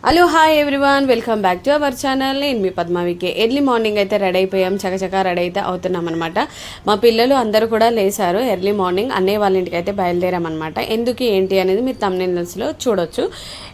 Hello hi everyone, welcome back to our channel. నేను మీ పద్మావికి. Early morning అయితే ready అయిపోయాం, చకచకా రెడీ అయితే అవుతున్నాం అనమాట. మా పిల్లలు అందరూ కూడా లేసారు. ఎర్లీ మార్నింగ్ అన్నయ్య వాళ్ళ ఇంటికి అయితే బయలుదేరామన్నమాట. ఎందుకు ఏంటి అనేది మీరు థంబ్నెయిల్స్లో చూడొచ్చు.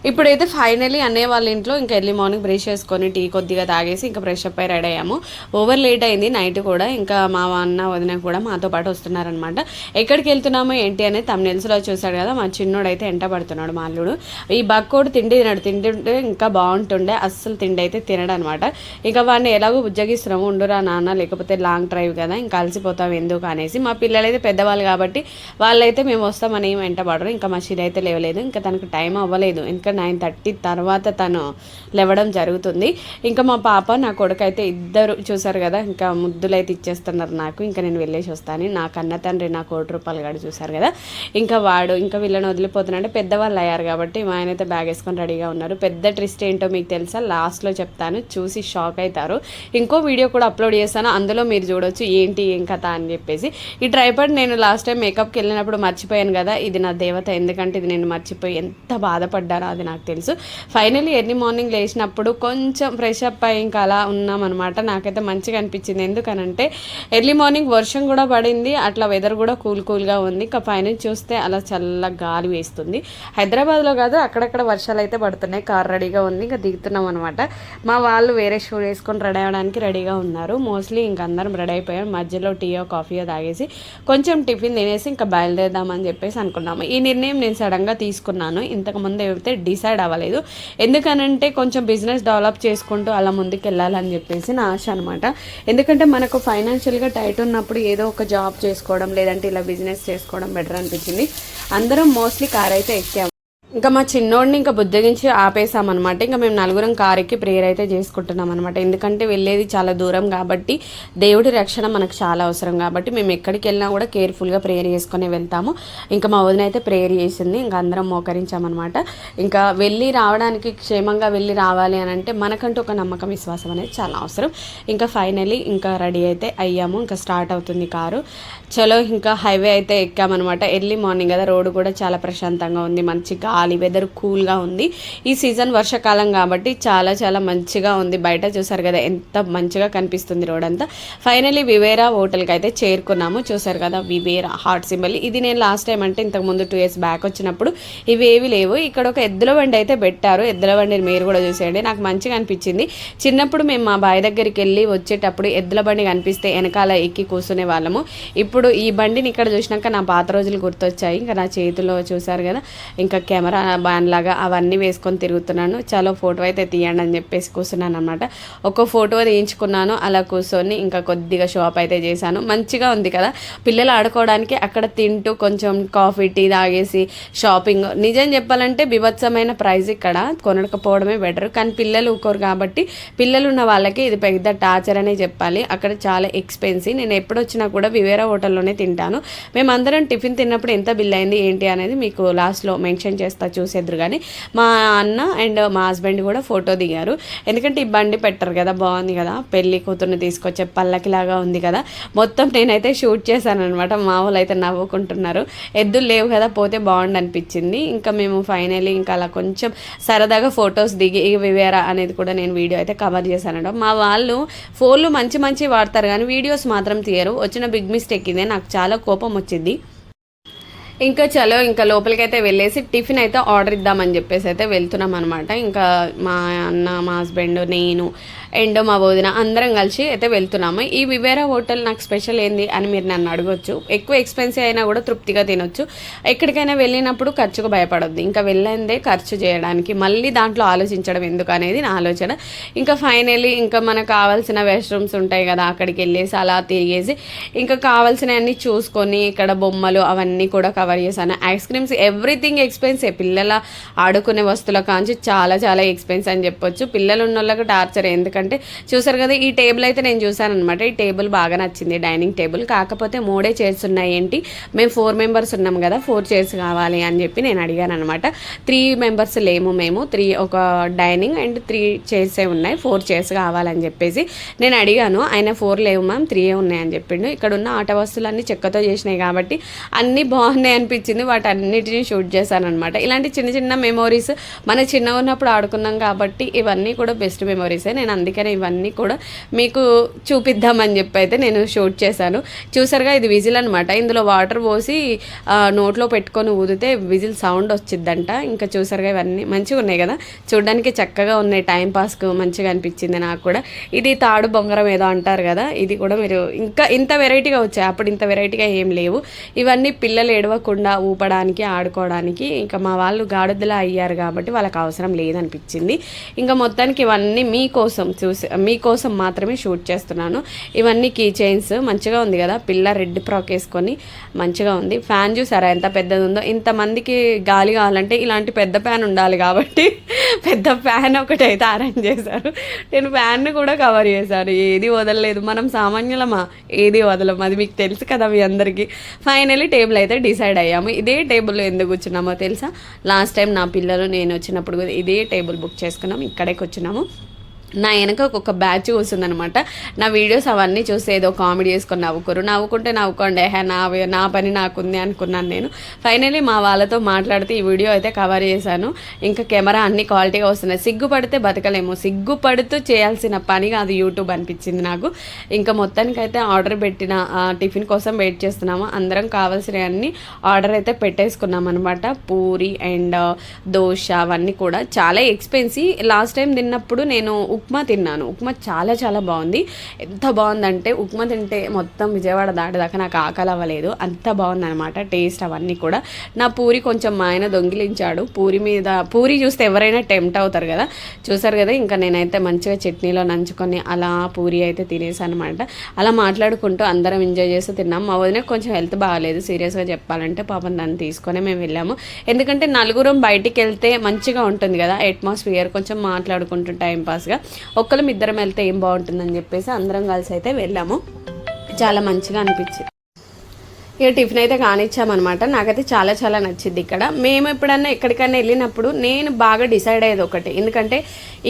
ఇప్పుడైతే ఫైనలీ అన్నయ్య వాళ్ళ ఇంట్లో ఇంకా ఎర్లీ మార్నింగ్ బ్రష్ చేసుకొని టీ కొద్దిగా తాగేసి ఇంకా ఫ్రెష్ అప్ అయి రెడీ అయ్యాము. ఓవర్ లేట్ అయింది నైట్ కూడా. ఇంకా మా అన్న వదిన కూడా మాతో పాటు వస్తున్నారనమాట. ఎక్కడికి వెళ్తున్నామో ఏంటి అనేది థంబ్నెయిల్స్లో చూసాడు కదా. మా చిన్నోడు అయితే ఎంట పడుతున్నాడు, మా అల్లుడు. ఈ బక్కోడు తిండి తింటుంటే ఇంకా బాగుంటుండే, అస్సలు తిండి అయితే తినడనమాట. ఇంకా వాడిని ఎలాగో ఉజ్జగిస్తున్నాము, ఉండురా నాన్న లేకపోతే లాంగ్ డ్రైవ్ కదా ఇంకా అలసిపోతాం ఎందుకు అనేసి. మా పిల్లలైతే పెద్దవాళ్ళు కాబట్టి వాళ్ళైతే మేము వస్తామని ఏం వెంటబడరు. ఇంకా మా షిరి అయితే లేవలేదు, ఇంకా తనకు టైం అవ్వలేదు. ఇంకా 9:30 తర్వాత తను లేవడం జరుగుతుంది. ఇంకా మా పాప నా కొడుకు అయితే ఇద్దరు చూసారు కదా, ఇంకా ముద్దులు అయితే ఇచ్చేస్తున్నారు నాకు. ఇంకా నేను వెళ్ళేసి వస్తాను. నా కన్న తండ్రి నా ₹1,00,00,000 గాడు చూసారు కదా, ఇంకా వాడు ఇంకా వీళ్ళని వదిలిపోతున్నాడు. పెద్దవాళ్ళు అయ్యారు కాబట్టి మా ఆయన అయితే బ్యాగ్ వేసుకొని రెడీగా ఉన్నారు. పెద్ద ట్విస్ట్ ఏంటో మీకు తెలుసా, లాస్ట్లో చెప్తాను, చూసి షాక్ అవుతారు. ఇంకో వీడియో కూడా అప్లోడ్ చేస్తాను, అందులో మీరు చూడొచ్చు ఏంటి ఏం కథ అని చెప్పేసి. ఈ ట్రైపాడ్ నేను లాస్ట్ టైం మేకప్కి వెళ్ళినప్పుడు మర్చిపోయాను కదా, ఇది నా దేవత. ఎందుకంటే ఇది నేను మర్చిపోయి ఎంత బాధపడ్డానో అది నాకు తెలుసు. ఫైనల్లీ ఎర్లీ మార్నింగ్ లేచినప్పుడు కొంచెం ఫ్రెష్ అప్ అయ్యి ఇంకా అలా ఉన్నామన్నమాట. నాకైతే మంచిగా అనిపించింది. ఎందుకనంటే ఎర్లీ మార్నింగ్ వర్షం కూడా పడింది, అట్లా వెదర్ కూడా కూల్గా ఉంది. ఇంకా పైన చూస్తే అలా చల్ల గాలి వేస్తుంది. హైదరాబాద్లో కాదు, అక్కడక్కడ వర్షాలు అయితే పడుతున్నాయి. కార్ రెడీగా ఉంది, ఇంకా దిగుతున్నాం అనమాట. మా వాళ్ళు వేరే షూ వేసుకొని రెడీ అవ్వడానికి రెడీగా ఉన్నారు. మోస్ట్లీ ఇంక అందరం రెడీ అయిపోయాం. మధ్యలో టీయో కాఫీయో తాగేసి కొంచెం టిఫిన్ తినేసి ఇంకా బయలుదేరదామని చెప్పేసి అనుకున్నాము. ఈ నిర్ణయం నేను సడన్గా తీసుకున్నాను, ఇంతకుముందు అయితే డిసైడ్ అవ్వలేదు. ఎందుకనంటే కొంచెం బిజినెస్ డెవలప్ చేసుకుంటూ అలా ముందుకు వెళ్ళాలని చెప్పేసి నా ఆశ అనమాట. ఎందుకంటే మనకు ఫైనాన్షియల్గా టైట్ ఉన్నప్పుడు ఏదో ఒక జాబ్ చేసుకోవడం లేదంటే ఇలా బిజినెస్ చేసుకోవడం బెటర్ అనిపించింది. అందరం మోస్ట్లీ కార్ అయితే ఎక్కాము. ఇంకా మా చిన్నోడిని ఇంకా బుద్ధగించి ఆపేసామన్నమాట. ఇంకా మేము నలుగురం కార్ ఎక్కి ప్రేయర్ అయితే చేసుకుంటున్నాం అనమాట. ఎందుకంటే వెళ్ళేది చాలా దూరం కాబట్టి దేవుడి రక్షణ మనకు చాలా అవసరం కాబట్టి మేము ఎక్కడికి వెళ్ళినా కూడా కేర్ఫుల్గా ప్రేయర్ చేసుకుని వెళ్తాము. ఇంకా మా వదిన అయితే ప్రేయర్ చేసింది, ఇంకా అందరం మోకరించామన్నమాట. ఇంకా వెళ్ళి రావడానికి, క్షేమంగా వెళ్ళి రావాలి అని అంటే మనకంటూ ఒక నమ్మకం, విశ్వాసం అనేది చాలా అవసరం. ఇంకా ఫైనలీ ఇంకా రెడీ అయితే అయ్యాము. ఇంకా స్టార్ట్ అవుతుంది కారు. చలో ఇంకా హైవే అయితే ఎక్కామన్నమాట. ఎర్లీ మార్నింగ్ కదా, రోడ్డు కూడా చాలా ప్రశాంతంగా ఉంది, మంచి గాలి, వెదర్ కూల్గా ఉంది. ఈ సీజన్ వర్షాకాలం కాబట్టి చాలా చాలా మంచిగా ఉంది. బయట చూసారు కదా ఎంత మంచిగా కనిపిస్తుంది రోడ్ అంతా. ఫైనలీ వివేరా హోటల్కి అయితే చేరుకున్నాము. చూసారు కదా వివేరా హార్ట్ సింబల్. ఇది నేను లాస్ట్ టైం అంటే ఇంతకుముందు 2 years బ్యాక్ వచ్చినప్పుడు ఇవేవి లేవు. ఇక్కడ ఒక ఎద్దుల బండి అయితే పెట్టారు. ఎద్దుల బండిని మీరు కూడా చూసేయండి, నాకు మంచిగా అనిపించింది. చిన్నప్పుడు మేము మా బాయ్ దగ్గరికి వెళ్ళి వచ్చేటప్పుడు ఎద్దుల బండి కనిపిస్తే వెనకాల ఎక్కి కూర్చునే వాళ్ళము. ఇప్పుడు ఈ బండిని ఇక్కడ చూసినాక నా పాత రోజులు గుర్తొచ్చాయి. ఇంకా నా చేతిలో చూసారు కదా ఇంకా కెమెరా బ్యాన్ లాగా అవన్నీ వేసుకొని తిరుగుతున్నాను. చాలా ఫోటో అయితే తీయండి అని చెప్పేసి కూర్చున్నాను అనమాట. ఒక ఫోటో తీయించుకున్నాను అలా కూర్చొని. ఇంకా కొద్దిగా షాప్ అయితే చేశాను. మంచిగా ఉంది కదా పిల్లలు ఆడుకోవడానికి. అక్కడ తింటూ కొంచెం కాఫీ టీ తాగేసి షాపింగ్. నిజం చెప్పాలంటే బీభత్సమైన ప్రైస్, ఇక్కడ కొనకపోవడమే బెటర్. కానీ పిల్లలు ఊరుకోరు కాబట్టి పిల్లలు ఉన్న వాళ్ళకి ఇది పెద్ద టార్చర్ అనే చెప్పాలి. అక్కడ చాలా ఎక్స్పెన్సివ్. నేను ఎప్పుడు వచ్చినా కూడా వివేరా హోటల్లోనే తింటాను. మేమందరం టిఫిన్ తిన్నప్పుడు ఎంత బిల్ అయింది ఏంటి అనేది మీకు లాస్ట్లో మెన్షన్ చేస్తా, చూసేద్దరు. కానీ మా అన్న అండ్ మా హస్బెండ్ కూడా ఫోటో దిగారు. ఎందుకంటే ఈ బండి పెట్టరు కదా, బాగుంది కదా, పెళ్లి కూతుర్ని తీసుకొచ్చే పల్లకిలాగా ఉంది కదా. మొత్తం నేనైతే షూట్ చేశాను అనమాట. మా వాళ్ళు అయితే నవ్వుకుంటున్నారు. ఎద్దులు లేవు కదా, పోతే బాగుండు అనిపించింది. ఇంకా మేము ఫైనలీ ఇంకా అలా కొంచెం సరదాగా ఫొటోస్ దిగి వివేరా అనేది కూడా నేను వీడియో అయితే కవర్ చేశాను. మా వాళ్ళు ఫోన్లు మంచి వాడతారు కానీ వీడియోస్ మాత్రం తీయరు. వచ్చిన బిగ్ మిస్టేక్ ఇదే, నాకు చాలా కోపం వచ్చింది. ఇంకా చలో ఇంకా లోపలికైతే వెళ్ళేసి టిఫిన్ అయితే ఆర్డర్ ఇద్దామని చెప్పేసి అయితే వెళ్తున్నాం అనమాట. ఇంకా మా అన్న, మా హస్బెండ్, నేను అండ్ మా వదిన అందరం కలిసి అయితే వెళ్తున్నాము. ఈ వివేరా హోటల్ నాకు స్పెషల్ ఏంది అని మీరు నన్ను అడగొచ్చు. ఎక్కువ ఎక్స్పెన్సివ్ అయినా కూడా తృప్తిగా తినొచ్చు. ఎక్కడికైనా వెళ్ళినప్పుడు ఖర్చుకు భయపడొద్దు. ఇంకా వెళ్ళందే ఖర్చు చేయడానికి, మళ్ళీ దాంట్లో ఆలోచించడం ఎందుకు అనేది నా ఆలోచన. ఇంకా ఫైనలీ ఇంకా మనకు కావాల్సిన వాష్రూమ్స్ ఉంటాయి కదా, అక్కడికి వెళ్ళేసి అలా తిరిగేసి ఇంకా కావాల్సినవన్నీ చూసుకొని ఇక్కడ బొమ్మలు అవన్నీ కూడా కవర్ చేశాను. Ice creams everything expensive. పిల్లల ఆడుకునే వస్తువుల కాంచి చాలా చాలా ఎక్స్పెన్సివ్ అని చెప్పొచ్చు. పిల్లలు ఉన్న వాళ్ళకి టార్చర్. ఎందుకంటే చూసారు కదా ఈ టేబుల్ అయితే నేను చూసాను అనమాట. ఈ టేబుల్ బాగా నచ్చింది, డైనింగ్ టేబుల్. కాకపోతే 3 చైర్స్ ఉన్నాయి. ఏంటి మేము 4 members ఉన్నాం కదా, 4 chairs కావాలి అని చెప్పి నేను అడిగాను అనమాట. 3 members లేము మేము, 3 ఒక డైనింగ్ అండ్ 3 chairs ఉన్నాయి, 4 chairs కావాలని చెప్పేసి నేను అడిగాను. ఆయన 4 లేవు మ్యామ్, 3 ఉన్నాయని చెప్పిండు. ఇక్కడ ఉన్న ఆట వస్తువులు అన్నీ చెక్కతో చేసినాయి కాబట్టి అన్నీ బాగున్నాయి అనిపించింది, వాటన్నిటిని షూట్ చేశాను అనమాట. ఇలాంటి చిన్న చిన్న మెమోరీస్ మన చిన్నగా ఉన్నప్పుడు ఆడుకున్నాం కాబట్టి ఇవన్నీ కూడా బెస్ట్ మెమోరీసే. నేను అందుకనే ఇవన్నీ కూడా మీకు చూపిద్దామని చెప్పి అయితే నేను షూట్ చేశాను. చూసారుగా, ఇది విజిల్ అనమాట. ఇందులో వాటర్ పోసి నోట్లో పెట్టుకొని ఊదితే విజిల్ సౌండ్ వచ్చిద్దంట. ఇంకా చూసారుగా, ఇవన్నీ మంచిగా ఉన్నాయి కదా, చూడడానికి చక్కగా ఉన్నాయి. టైం పాస్కు మంచిగా అనిపించింది నాకు కూడా. ఇది తాడు బొంగరం ఏదో అంటారు కదా, ఇది కూడా మీరు ఇంకా ఇంత వెరైటీగా వచ్చాయి, అప్పుడు ఇంత వెరైటీగా ఏం లేవు. ఇవన్నీ పిల్లలు ఏడవకుండా ఊపడానికి ఆడుకోవడానికి. ఇంకా మా వాళ్ళు గాడుదలా అయ్యారు కాబట్టి వాళ్ళకి అవసరం లేదనిపించింది. ఇంకా మొత్తానికి ఇవన్నీ మీకోసం మాత్రమే షూట్ చేస్తున్నాను. ఇవన్నీ కీ చైన్స్, మంచిగా ఉంది కదా, పిల్ల రెడ్ ఫ్రాక్ వేసుకొని మంచిగా ఉంది. ఫ్యాన్ చూసారా ఎంత పెద్దది ఉందో. ఇంతమందికి గాలి కావాలంటే ఇలాంటి పెద్ద ఫ్యాన్ ఉండాలి కాబట్టి పెద్ద ఫ్యాన్ ఒకటి అయితే అరేంజ్ చేశారు. నేను ఫ్యాన్ని కూడా కవర్ చేశాను, ఏది వదలలేదు. మనం సామాన్యులమా, ఏది వదలం, అది మీకు తెలుసు కదా మీ అందరికీ. ఫైనలీ టేబుల్ అయితే డిసైడ్ అయ్యాము. ఇదే టేబుల్లో ఎందుకు కూర్చున్నామో తెలుసా, లాస్ట్ టైం నా పిల్లలు నేను వచ్చినప్పుడు ఇదే టేబుల్ బుక్ చేసుకున్నాం, ఇక్కడే కూర్చున్నాము. నా వెనక ఒక బ్యాచ్ కూర్చుందనమాట. నా వీడియోస్ అవన్నీ చూసి ఏదో కామెడీ చేసుకొని నవ్వుకుంటే నవ్వుకోండి, నా పని నాకుంది అనుకున్నాను నేను. ఫైనలీ మా వాళ్ళతో మాట్లాడితే ఈ వీడియో అయితే కవర్ చేశాను. ఇంకా కెమెరా అన్ని క్వాలిటీగా వస్తున్నాయి. సిగ్గుపడితే బతకలేము, సిగ్గుపడుతూ చేయాల్సిన పని కాదు యూట్యూబ్ అనిపించింది నాకు. ఇంకా మొత్తానికైతే ఆర్డర్ పెట్టిన టిఫిన్ కోసం వెయిట్ చేస్తున్నాము. అందరం కావాల్సినవన్నీ ఆర్డర్ అయితే పెట్టేసుకున్నాం అనమాట. పూరి అండ్ దోశ అవన్నీ కూడా చాలా ఎక్స్పెన్సివ్. లాస్ట్ టైం తిన్నప్పుడు నేను ఉప్మా తిన్నాను. ఉప్మా చాలా చాలా బాగుంది. ఎంత బాగుందంటే ఉప్మా తింటే మొత్తం విజయవాడ దాటిదాకా నాకు ఆకలి అవ్వలేదు, అంత బాగుందనమాట టేస్ట్ అవన్నీ కూడా. నా పూరి కొంచెం మా ఆయన దొంగిలించాడు. పూరి చూస్తే ఎవరైనా టెంప్ట్ అవుతారు కదా, చూసారు కదా. ఇంకా నేనైతే మంచిగా చట్నీలో నంచుకొని అలా పూరి అయితే తినేసాను అనమాట. అలా మాట్లాడుకుంటూ అందరం ఎంజాయ్ చేస్తూ తిన్నాం. మా వదిన కొంచెం హెల్త్ బాగాలేదు, సీరియస్గా చెప్పాలంటే. పాపం దాన్ని తీసుకొని మేము వెళ్ళాము. ఎందుకంటే నలుగురం బయటికి వెళ్తే మంచిగా ఉంటుంది కదా అట్మాస్ఫియర్, కొంచెం మాట్లాడుకుంటూ టైంపాస్గా. ఒక్కళ్ళం ఇద్దరం వెళ్తే ఏం బాగుంటుందని చెప్పేసి అందరం కలిసి అయితే వెళ్ళాము. చాలా మంచిగా అనిపించింది. ఇక టిఫిన్ అయితే కానిచ్చామన్నమాట. నాకైతే చాలా చాలా నచ్చింది ఇక్కడ. మేము ఎప్పుడన్నా ఎక్కడికైనా వెళ్ళినప్పుడు నేను బాగా డిసైడ్ అయ్యేది ఒకటి, ఎందుకంటే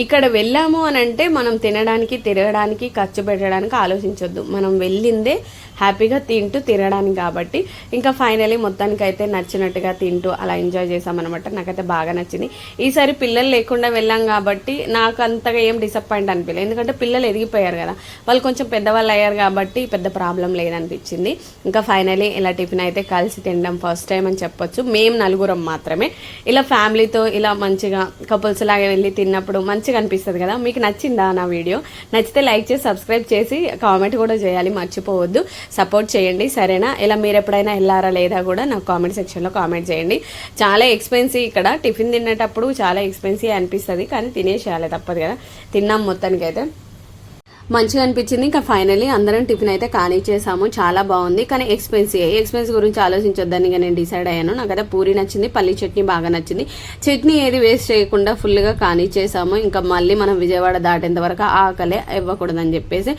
ఇక్కడ వెళ్ళాము అని అంటే మనం తినడానికి తిరగడానికి ఖర్చు పెట్టడానికి ఆలోచించొద్దు, మనం వెళ్ళిందే హ్యాపీగా తింటూ తినడానికి. కాబట్టి ఇంకా ఫైనలీ మొత్తానికి అయితే నచ్చినట్టుగా తింటూ అలా ఎంజాయ్ చేసామన్నమాట. నాకైతే బాగా నచ్చింది. ఈసారి పిల్లలు లేకుండా వెళ్ళాం కాబట్టి నాకు అంతగా ఏం డిసప్పాయింట్ అనిపించలేదు, ఎందుకంటే పిల్లలు ఎదిగిపోయారు కదా, వాళ్ళు కొంచెం పెద్దవాళ్ళు అయ్యారు కాబట్టి పెద్ద ప్రాబ్లం లేదనిపించింది. ఇంకా ఫైనలీ ఇలా టిఫిన్ అయితే కలిసి తినడం ఫస్ట్ టైం అని చెప్పొచ్చు. మేము నలుగురం మాత్రమే ఇలా ఫ్యామిలీతో ఇలా మంచిగా కపుల్స్ లాగా వెళ్ళి తిన్నప్పుడు మంచిగా అనిపిస్తుంది కదా. మీకు నచ్చిందా నా వీడియో? నచ్చితే లైక్ చేసి సబ్స్క్రైబ్ చేసి కామెంట్ కూడా చేయాలి, మర్చిపోవద్దు. సపోర్ట్ చేయండి, సరేనా? ఇలా మీరు ఎప్పుడైనా వెళ్ళారా లేదా కూడా నాకు కామెంట్ సెక్షన్లో కామెంట్ చేయండి. చాలా ఎక్స్పెన్సివ్ ఇక్కడ, టిఫిన్ తినేటప్పుడు చాలా ఎక్స్పెన్సివ్ అనిపిస్తుంది, కానీ తినేసేయాలి, తప్పదు కదా. తిన్నాం, మొత్తానికైతే మంచిగా అనిపించింది. ఇంకా ఫైనలీ అందరం టిఫిన్ అయితే కానిచ్చేసాము. చాలా బాగుంది, కానీ ఎక్స్పెన్సివ్ గురించి ఆలోచించొద్దని ఇక నేను డిసైడ్ అయ్యాను. నాకైతే పూరి నచ్చింది, పల్లి చట్నీ బాగా నచ్చింది. చట్నీ ఏది వేస్ట్ చేయకుండా ఫుల్గా కానిచ్చేసాము. ఇంకా మళ్ళీ మనం విజయవాడ దాటేంత వరకు ఆకలే ఇవ్వకూడదని చెప్పేసి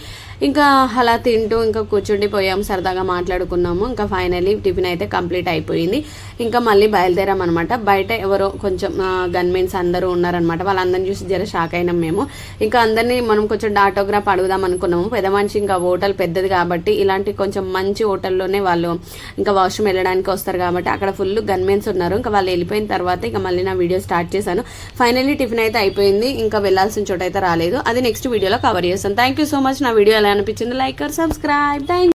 ఇంకా అలా తింటూ ఇంకా కూర్చుండిపోయాము, సరదాగా మాట్లాడుకున్నాము. ఇంకా ఫైనలీ టిఫిన్ అయితే కంప్లీట్ అయిపోయింది. ఇంకా మళ్ళీ బయలుదేరామన్నమాట. బయట ఎవరో కొంచెం గన్మెన్స్ అందరూ ఉన్నారనమాట. వాళ్ళందరినీ చూసి జర షాక్ అయినాం మేము. ఇంకా అందరినీ మనం కొంచెం ఆటోగ్రాఫ్ అడుగుదాం అనుకున్నాము. పెద్ద మనిషి ఇంకా హోటల్ పెద్దది కాబట్టి ఇలాంటి కొంచెం మంచి హోటల్లోనే వాళ్ళు ఇంకా వాష్రూమ్ వెళ్ళడానికి వస్తారు కాబట్టి అక్కడ ఫుల్ గన్మెన్స్ ఉన్నారు. ఇంకా వాళ్ళు వెళ్ళిపోయిన తర్వాత ఇక మళ్ళీ నా వీడియో స్టార్ట్ చేశాను. ఫైనలీ టిఫిన్ అయితే అయిపోయింది. ఇంకా వెళ్ళాల్సిన చోట అయితే రాలేదు, అది నెక్స్ట్ వీడియోలో కవర్ చేస్తాను. Thank you so much. నా వీడియో ఎలా అనిపించింది? Like are subscribe. థ్యాంక్